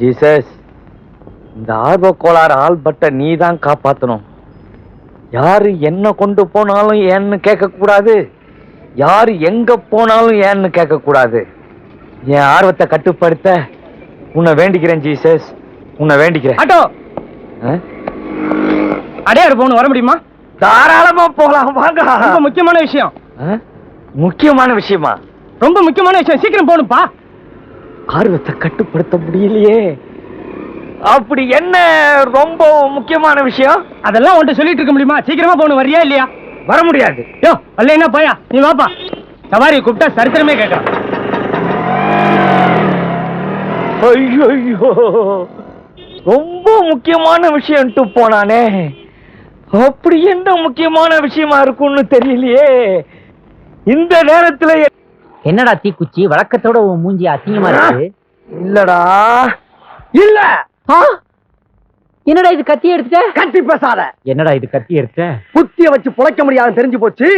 Jesus, இந்த ஆர்வ கோளாறு ஆல்பர்ட்ட நீ தான் காப்பாத்தணும். யாரு என்ன கொண்டு போனாலும் ஏன்னு கேட்க கூடாது, யாரு எங்க போனாலும் ஏன்னு கேட்க கூடாது. என் ஆர்வத்தை கட்டுப்படுத்த உன்னை வேண்டிக்கிறேன் ஜீசஸ், உன்னை வேண்டிக்கிறேன். ஆட்டோ அடையாறு போகணும், வர முடியுமா? தாராளமா போகலாம், வாங்க. ரொம்ப முக்கியமான விஷயம். முக்கியமான விஷயமா? ரொம்ப முக்கியமான விஷயம், சீக்கிரம் போகணும்பா. ஆர்வத்தை கட்டுப்படுத்த முடியலையே. அப்படி என்ன ரொம்ப முக்கியமான விஷயம்? அதெல்லாம் உன்கிட்ட சொல்லிட்டு இருக்க முடியுமா? சீக்கிரமா போகணும், வரியா இல்லையா? வர முடியாது. யோ அல்ல, என்ன போயா, நீ வாப்பா. சவாரி கூப்பிட்டா சரித்திரமே கேட்கலாம். ஐயோ, ரொம்ப முக்கியமான விஷயம்ட்டு போனானே. அப்படி என்ன முக்கியமான விஷயமா இருக்கும்னு தெரியலையே இந்த நேரத்துல. என்னடா தீக்குச்சி வழக்கத்தோட மூஞ்சி அசிங்கமா இருக்கு? இல்லடா, இல்ல. என்னடா இது கத்தி எடுத்துட்ட? கத்தி பேசாத. என்னடா இது கத்தி எடுத்த? குத்திய வச்சு புழைக்க முடியாது தெரிஞ்சு போச்சு,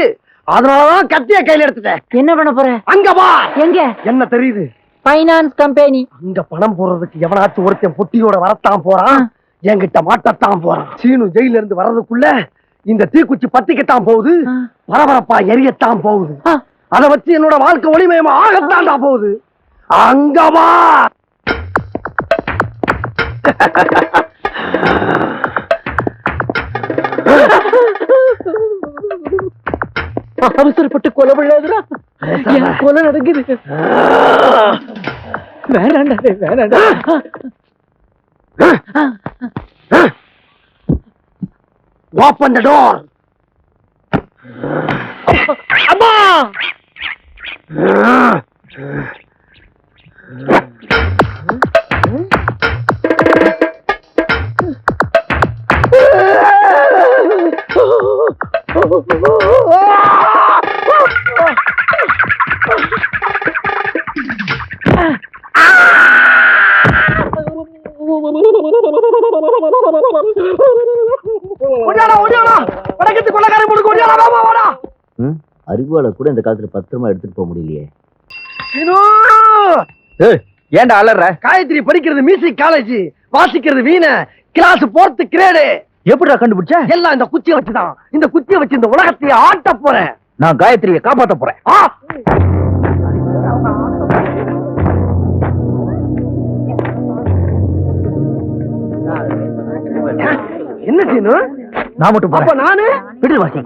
அதனாலதான் கத்திய கையில எடுத்துட்டேன். என்ன பண்ண போற? அங்க வா. எங்க? என்ன தெரியுது? Finance company. அங்க பணம் போடுறதுக்கு எவனாச்சும் ஒருத்தன் பொட்டியோட வரத்தான் போறான், என்கிட்ட மாட்டத்தான் போறான். சீனு ஜெயில இருந்து வர்றதுக்குள்ள இந்த தீக்குச்சி பத்திக்கத்தான் போகுது, பரபரப்பா எரியத்தான் போகுது. அதை வச்சு என்னோட வாழ்க்கை ஒளிமயமா ஆகத்தான்டா போகுது. அங்க வா. அவசரப்பட்டு கொலை பண்ணாதுடா, கொலை நடக்குது. வேணாண்டா, வேணாண்டா. Open the door. அம்மா. அறிவால கூட இந்த காலத்துல பத்திரமா எடுத்துட்டு போக முடியலையே. ஏன்டா அலற? காயத்ரி படிக்கிறது மியூசிக் காலேஜ், வாசிக்கிறது வீணை, கிளாஸ் 4th கிரேடு. எப்படிடா கண்டுபிடிச்ச? எல்லாம் இந்த குச்சியை வச்சுதான். இந்த குச்சியை வச்சு இந்த உலகத்தையே ஆட்ட போறேன். நான் காயத்ரியை காப்பாத்த போறேன். என்ன செய்யணும்? நான் மட்டும் போறேன். நானு விடு வாசி.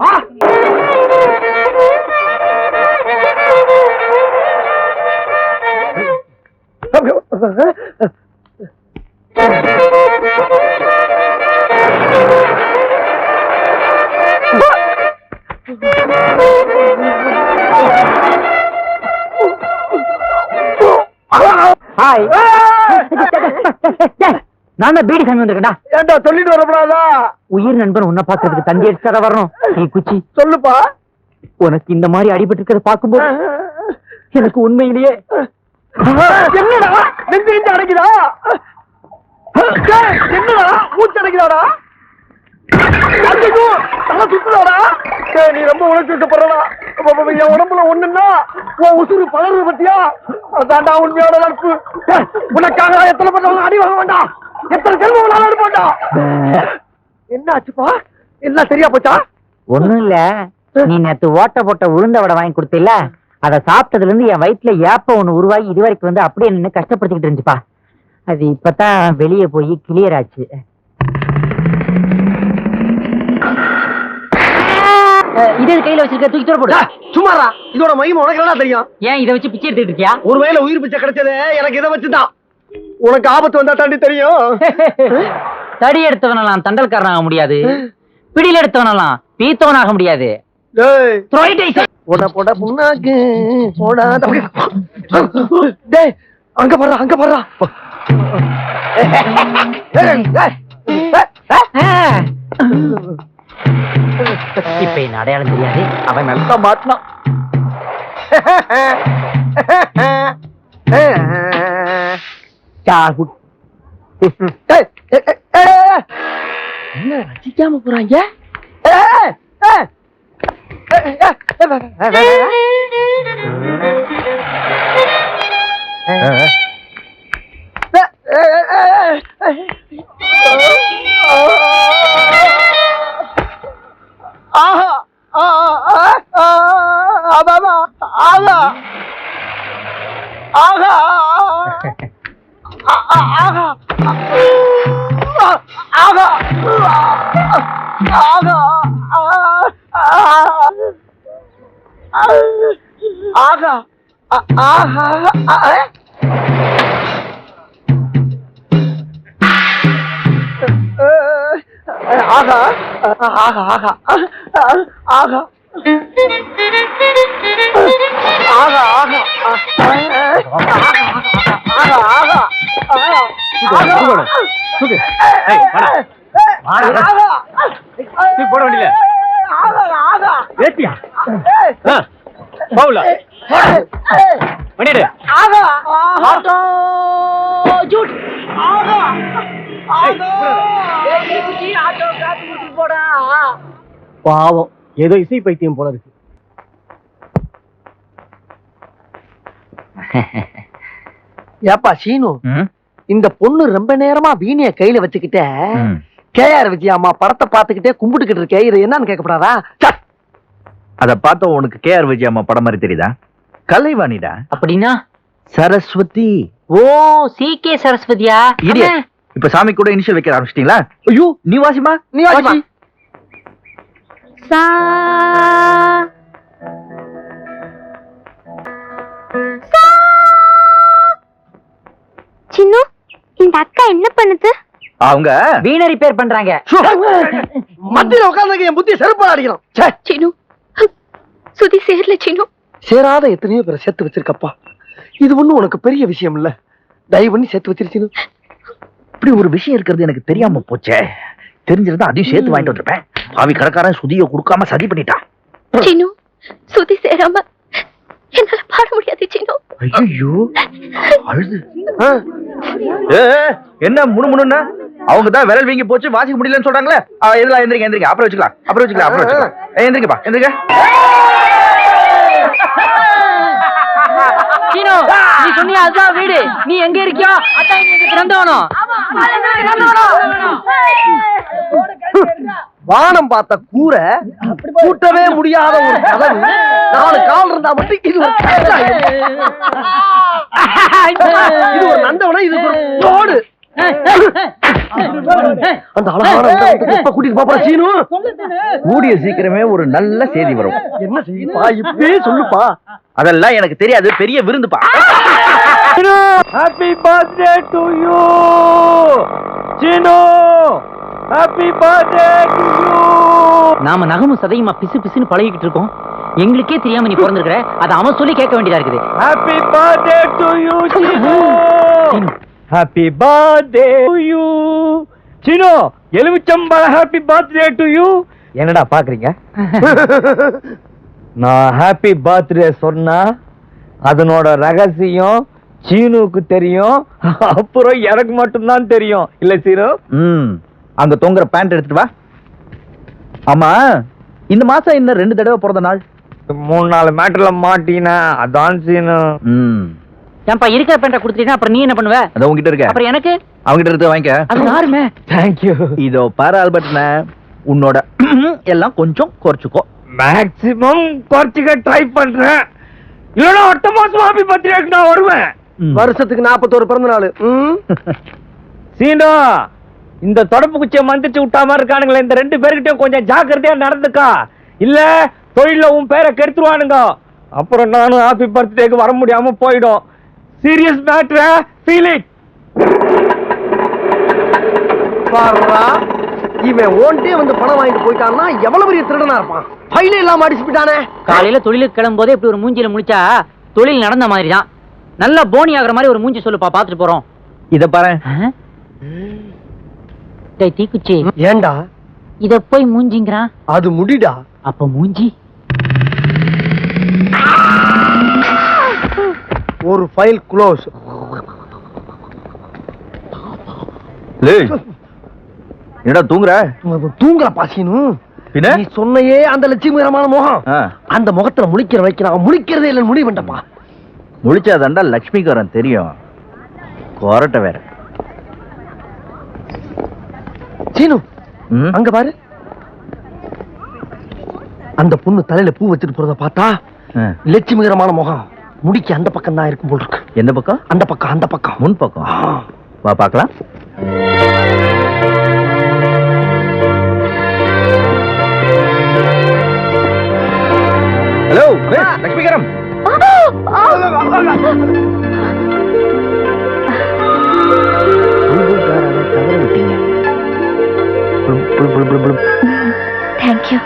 நான் பீடி சாமி வந்திருக்கேன்டா. ஏண்டா சொல்லிட்டு வரப்படாதா? உயிர் நண்பன் உன்னை பாக்குறதுக்கு தந்தி எடுத்து வரணும். நீ குச்சி சொல்லுப்பா. உனக்கு இந்த மாதிரி அடிபட்டு இருக்கிறத பாக்கும்போது எனக்கு உண்மையிலேயே என்னடா நெஞ்சு நெஞ்சு அடைக்குதா? என்னடா மூச்சு அடைக்குதாடா? தலை சுத்துதாடா? நீ ரொம்ப உணர்ச்சி விட்டப்படுறா. என் உடம்புல ஒண்ணுன்னா உன் உசுறு பலரு பத்தியா? அதான்டா உண்மையோட நட்பு. உனக்காக எத்தனை பேர் அடி வாங்க வேண்டாம், எத்தனை செல்வம் அனுப்ப. என்ன ஆச்சுப்பா? எல்லாம் சரியா போச்சா? ஒண்ணும் இல்ல, நீ நேத்து ஓட்ட போட்ட உளுந்த வடை வாங்கி கொடுத்தில்ல, அதை சாப்பிட்டதுல இருந்து என் வயிற்றுல ஏப்ப ஒண்ணு உருவாகி இதுவரைக்கும் வந்து அப்படியே நின்று கஷ்டப்படுத்திக்கிட்டு இருந்துச்சுப்பா. அது இப்பதான் வெளியே போய் கிளியர் ஆச்சு. இதே கையில வச்சிருக்க தூக்கி தூர போடு. சும்மாரா, இதோட மகிமை உனக்கு என்ன தெரியும்? ஏன் இதை வச்சு பிச்சை எடுத்துட்டு இருக்கியா? ஒருவேளை உயிர் பிச்சை கிடைச்சது எனக்கு இதை வச்சுதான். உனக்கு ஆபத்து வந்தா தாண்டி தெரியும். தடி எடுத்தவனெல்லாம் தண்டல்காரன் ஆக முடியாது, பிடியில் எடுத்தவனெல்லாம் பீத்தவன் ஆக முடியாது. போட போட புண்ணாக்கு போடா. டேய் அங்க பாரு, அங்க பாரு. இப்ப என்ன அடையாளம் தெரியாது, அவன் நல்லா மாட்டினான். என்ன ரசிக்காம போறாங்க? ஆகா ஆகா ஆகா ஆகா ஆகா ஆகா ஆகா ஆகா ஆகா ஆகா ஆகா போட வேண்டிய ஏத்தியா பவுல பண்ணிடு பாவம் ஏதோ இசை பைத்தியம் போல இருக்கு. ஏப்பா சீனு, இந்த பொண்ணு ரொம்ப நேரமா வீணைய கையில வச்சுக்கிட்ட கேஆர் விஜய் அம்மா படத்தை பாத்துக்கிட்டே கும்பிட்டுக்கிட்டு இருக்கே, இது என்னன்னு கேட்கப்படாதா? அத பார்த்த உனக்கு கேஆர் விஜய் அம்மா படம் மாதிரி தெரியுதா? கலைவாணிடா. அப்படின்னா சரஸ்வதி. ஓ CK சரஸ்வதியா? Idiot. இப்ப சாமி கூட இனிஷியல் வைக்க ஆரம்பிச்சிட்டீங்களா? ஐயோ நீ வாசிமா, நீ வாசிமா. சா சின்னு, இந்த அக்கா என்ன பண்ணுது? அவங்க வீணை ரிப்பேர் பண்றாங்க. மத்தியில உட்கார்ந்து என் புத்தி செருப்பால அடிக்கணும். சின்னு, சுதி சேரல சின்னு. சேராத எத்தனையோ பேரை சேர்த்து வச்சிருக்கப்பா, இது ஒண்ணும் உனக்கு பெரிய விஷயம் இல்ல, தயவு பண்ணி சேர்த்து வச்சிருச்சு. இப்படி ஒரு விஷயம் இருக்கிறது எனக்கு தெரியாம போச்சே. தெரிஞ்சிருந்தா அதையும் சேர்த்து வாங்கிட்டு வந்திருப்பேன். பாவி கடைக்காரன் சுதிய கொடுக்காம சதி பண்ணிட்டான். சின்னு, சுதி சேராம என்னால பாட முடியாது சின்னு. ஐயோ அழுது. என்ன முணுமுணுன்னா? அவங்க தான் விரல் வீங்கி போச்சு, வாசிக்க முடியலன்னு சொல்றாங்களே. எதுல எந்திரிக்க எந்திரிக்க, அப்புறம் வச்சுக்கலாம் அப்புறம் வச்சுக்கலாம் அப்புறம் வச்சுக்கலாம். எந்திரிக்கப்பா எந்திரிக்க. சீனு, நீ சொன்னியா அதுதான் வீடு, நீ எங்க இருக்கியோ அதான் இங்க கிடந்தவனும். வானம் பார்த்த கூரை கூட்டவே முடியாத ஒரு கதவு, 4 கால் இருந்தா மட்டும் இது ஒரு இது ஒரு நந்தவனம், இது ஒரு தோடு. அந்த அழகான கூட்டிட்டு போற சீனு, கூடிய சீக்கிரமே ஒரு நல்ல செய்தி வரும். என்ன செய்யுப்பா இப்பவே சொல்லுப்பா. அதெல்லாம் எனக்கு தெரியாது, பெரிய விருந்துப்பா. Happy birthday to you Seenu, happy birthday to you. நாம நகமும் சதையுமா பிசு பிசுன்னு பழகிக்கிட்டு இருக்கோம், எங்களுக்கே தெரியாம நீ பிறந்திருக்கிற, அதை அவன் சொல்லி கேட்க வேண்டியதா இருக்குது. Happy birthday to you Seenu, happy birthday to you Seenu. எலுமிச்சம்பழ ஹாப்பி பர்த்டே டு யூ. என்னடா பாக்குறீங்க? நான் ஹாப்பி பர்த்டே சொன்னா அதனோட ரகசியம் சீனுக்கு தெரியும், அப்புறம் எனக்கு மட்டும்தான் தெரியும். இல்ல சீனு? அங்க தொங்குற பேண்ட் எடுத்துட்டு வா. ஆமா, இந்த மாசம் இன்னும் 2 தடவை பிறந்த நாள். 3-4 மேட்டர்ல மாட்டினா அதான் சீனு. ஏன்பா இருக்கிற பேண்ட கொடுத்துட்டீங்கன்னா அப்புறம் நீ என்ன பண்ணுவ? அத உன்கிட்ட இருக்க, அப்புறம் எனக்கு அவங்கிட்ட இருந்து வாங்கிக்க. அது யாருமே. தேங்க்யூ. இதோ பாரு ஆல்பர்ட்னா, உன்னோட எல்லாம் கொஞ்சம் குறைச்சுக்கோ. மேக்ஸிமம் குறைச்சிக்க ட்ரை பண்றேன், இல்லைன்னா 8 மாசம் ஹாப்பி பர்த்டேக்கு நான் வருவேன். வருஷத்துக்கு 41 பிறந்த நாள். சீனு, இந்த தொடப்பு குச்சியை மந்திச்சு விட்டா மாதிரி இருக்கானுங்களே, இந்த 2 பேர்கிட்டயும் கொஞ்சம் ஜாக்கிரதையா நடந்துக்கா, இல்ல தொழில உன் பேரை கெடுத்துருவானுங்க. அப்புறம் நானும் ஹாப்பி பர்த்டேக்கு வர முடியாம போயிடும். Serious matter, feel it. பாருடா, இவன் ஓன்ட்டே வந்து பணம் வாங்கிட்டு போயிட்டான்னா எவ்வளவு பெரிய திருடனா இருப்பான். ஃபைலே இல்லாம அடிச்சு போயிட்டானே. காலையில தொழிலுக்கு கிளம்பும் போதே இப்படி ஒரு மூஞ்சில முழிச்சா தொழில் நடந்த மாதிரி தான். நல்லா போனி ஆகுற மாதிரி ஒரு மூஞ்சி சொல்லுப்பா, பாத்துட்டு போறோம். இத பாரு. டேய் தீக்குச்சி, ஏண்டா இத போய் மூஞ்சிங்கறான்? அது முடிடா. அப்ப மூஞ்சி ஒரு ஃபைல் க்ளோஸ். என்னடா தூங்குற? தூங்குற பாசினு. பின்ன நீ சொன்னையே அந்த லட்சுமிகரமான முகம், அந்த முகத்துல முழிக்கிற வைக்கிறான். அவன் முழிக்கிறதே இல்லைன்னு முடிவு பண்ணிட்டப்பா. முழிச்சாதாண்டா லட்சுமிகாரன் தெரியும், கொரட்ட வேற. சீனு, அங்க பாரு, அந்த பொண்ணு தலையில பூ வச்சுட்டு போறத பார்த்தா லட்சுமிகரமான முகம் முடிக்கு அந்த பக்கம் தான் இருக்கும் போல் இருக்கு. எந்த பக்கம்? அந்த பக்கம், அந்த பக்கம். முன் பக்கம். வா பார்க்கலாம். ஹலோ லட்சுமிகரம். தவற விட்டீங்க. தேங்க்யூ.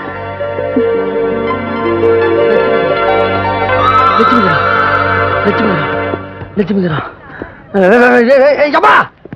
லட்சுமிகரா, லட்சுமிகரா, லட்சுமிகரா. ஏய், ஏய், ஏய், ஏய், ஏய், ஏப்பா!